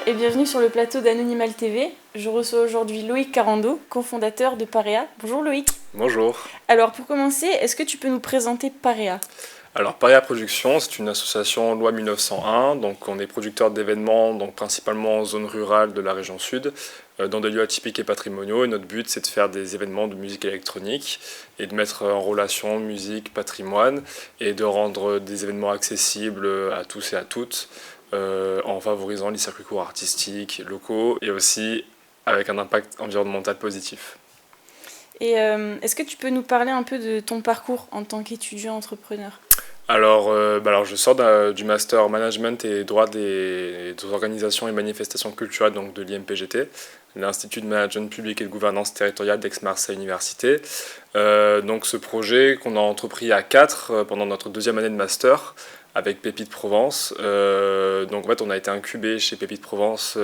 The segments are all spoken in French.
et bienvenue sur le plateau d'Anonymal TV. Je reçois aujourd'hui Loïc Carando, cofondateur de Parea. Bonjour Loïc. Bonjour. Alors pour commencer, est-ce que tu peux nous présenter Parea? Alors Paria Productions, c'est une association loi 1901, donc on est producteur d'événements, donc principalement en zone rurale de la région sud, dans des lieux atypiques et patrimoniaux. Et notre but, c'est de faire des événements de musique électronique et de mettre en relation musique, patrimoine et de rendre des événements accessibles à tous et à toutes, en favorisant les circuits courts artistiques locaux et aussi avec un impact environnemental positif. Et est-ce que tu peux nous parler un peu de ton parcours en tant qu'étudiant entrepreneur? Alors, je sors du master management et droit des organisations et manifestations culturelles, donc de l'IMPGT, l'Institut de management public et de gouvernance territoriale d'Aix-Marseille Université. Donc ce projet qu'on a entrepris à 4 pendant notre deuxième année de master avec Pépite Provence. Donc en fait on a été incubé chez Pépite Provence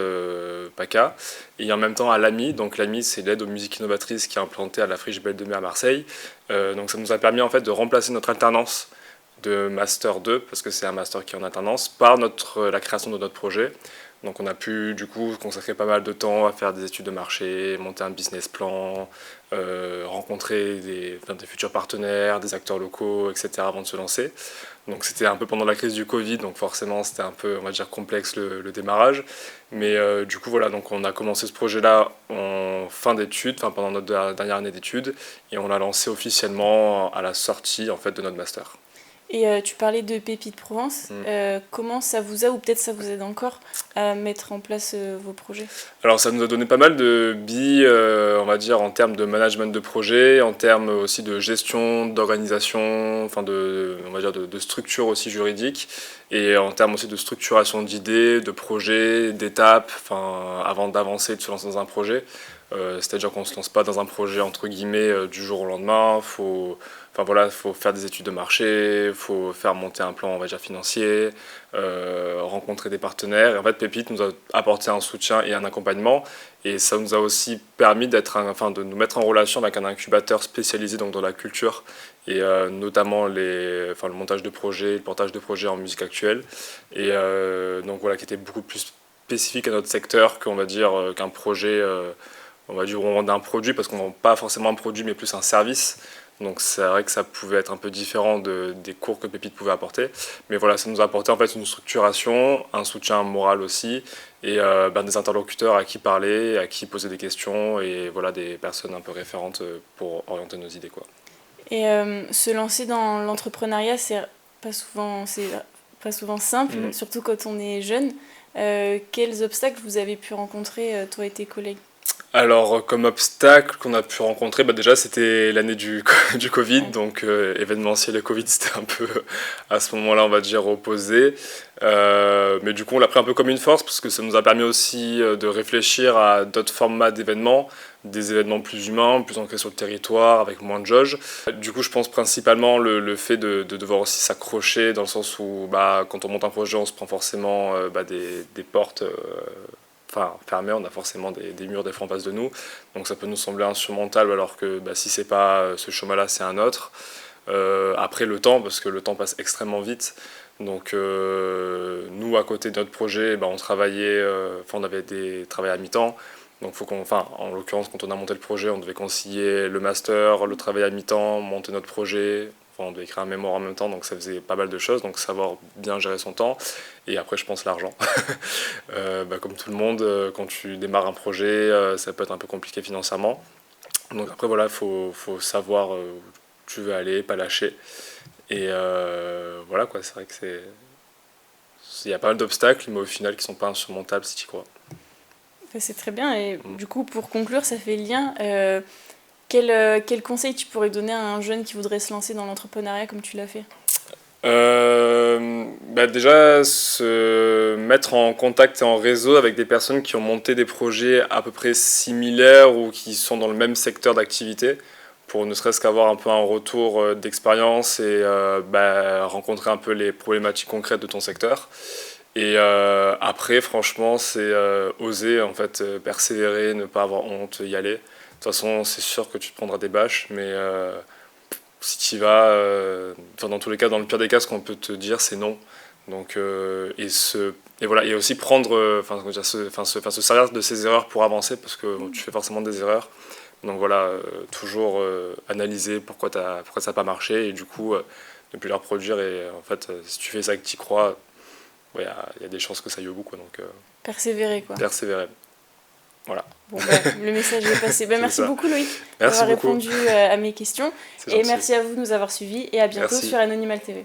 PACA et en même temps à l'AMI. Donc l'AMI, c'est l'aide aux musiques innovatrices qui est implantée à la Friche Belle de Mai à Marseille. Donc ça nous a permis en fait de remplacer notre alternance de Master 2, parce que c'est un master qui est en alternance, par la création de notre projet. Donc on a pu du coup consacrer pas mal de temps à faire des études de marché, monter un business plan, rencontrer des futurs partenaires, des acteurs locaux, etc. avant de se lancer. Donc c'était un peu pendant la crise du Covid, donc forcément c'était un peu, on va dire, complexe le démarrage. Mais du coup voilà, donc on a commencé ce projet-là en fin d'études, enfin pendant notre dernière année d'études, et on l'a lancé officiellement à la sortie en fait de notre master. Et tu parlais de Pépite Provence. Comment ça vous a, ou peut-être ça vous aide encore, à mettre en place vos projets? Alors ça nous a donné pas mal de billes, on va dire, en termes de management de projet, en termes aussi de gestion, d'organisation, enfin on va dire de structure aussi juridique, et en termes aussi de structuration d'idées, de projets, d'étapes, enfin, avant d'avancer, de se lancer dans un projet. C'est-à-dire qu'on ne se lance pas dans un projet entre guillemets du jour au lendemain. Enfin voilà, faut faire des études de marché, il faut faire monter un plan, on va dire, financier, rencontrer des partenaires. Et en fait, Pépite nous a apporté un soutien et un accompagnement, et ça nous a aussi permis de nous mettre en relation avec un incubateur spécialisé donc dans la culture et notamment le montage de projets, le portage de projets en musique actuelle. Et donc voilà, qui était beaucoup plus spécifique à notre secteur qu'on va dire qu'un projet. On va dire on vend un produit parce qu'on vend pas forcément un produit mais plus un service. Donc c'est vrai que ça pouvait être un peu différent des cours que Pépite pouvait apporter. Mais voilà, ça nous a apporté en fait une structuration, un soutien moral aussi, et des interlocuteurs à qui parler, à qui poser des questions, et voilà, des personnes un peu référentes pour orienter nos idées, quoi. Et se lancer dans l'entrepreneuriat, c'est pas souvent simple, surtout quand on est jeune. Quels obstacles vous avez pu rencontrer, toi et tes collègues? Alors, comme obstacle qu'on a pu rencontrer, déjà c'était l'année du Covid, donc événementiel et Covid c'était un peu à ce moment-là, on va dire, opposé. Mais du coup, on l'a pris un peu comme une force parce que ça nous a permis aussi de réfléchir à d'autres formats d'événements, des événements plus humains, plus ancrés sur le territoire, avec moins de jauge. Du coup, je pense principalement le fait de devoir aussi s'accrocher, dans le sens où quand on monte un projet, on se prend forcément des portes. Fermé, on a forcément des murs, des fois en face de nous, donc ça peut nous sembler insurmontable, alors que si c'est pas ce chemin-là, c'est un autre. Après le temps, parce que le temps passe extrêmement vite, donc nous à côté de notre projet, on travaillait, on avait des travails à mi-temps, donc en l'occurrence quand on a monté le projet, on devait concilier le master, le travail à mi-temps, monter notre projet. Enfin, on devait écrire un mémoire en même temps, donc ça faisait pas mal de choses, donc savoir bien gérer son temps. Et après, je pense l'argent. Comme tout le monde, quand tu démarres un projet, ça peut être un peu compliqué financièrement. Donc après, voilà, faut savoir où tu veux aller, pas lâcher. Et voilà, quoi, c'est vrai que il y a pas mal d'obstacles, mais au final, qui sont pas insurmontables si tu y crois. C'est très bien. Et du coup, pour conclure, ça fait lien. Quel conseil tu pourrais donner à un jeune qui voudrait se lancer dans l'entrepreneuriat comme tu l'as fait? Déjà, se mettre en contact et en réseau avec des personnes qui ont monté des projets à peu près similaires ou qui sont dans le même secteur d'activité, pour ne serait-ce qu'avoir un peu un retour d'expérience et rencontrer un peu les problématiques concrètes de ton secteur. Et après, franchement, c'est oser, en fait, persévérer, ne pas avoir honte, y aller. De toute façon, c'est sûr que tu te prendras des bâches, mais si tu y vas, dans tous les cas, dans le pire des cas, ce qu'on peut te dire, c'est non. Donc, et voilà, et aussi prendre, se servir de ses erreurs pour avancer, parce que tu fais forcément des erreurs. Donc voilà, toujours analyser pourquoi ça n'a pas marché, et du coup, ne plus les reproduire. Et en fait, si tu fais ça que tu y crois, y a des chances que ça aille au bout, quoi. Donc, persévérer, quoi. Persévérer. Voilà. Bon, le message est passé. Merci ça. beaucoup, Loïc, Merci d'avoir beaucoup. répondu à mes questions. Et merci à vous de nous avoir suivis. Et à bientôt sur Anonymal TV.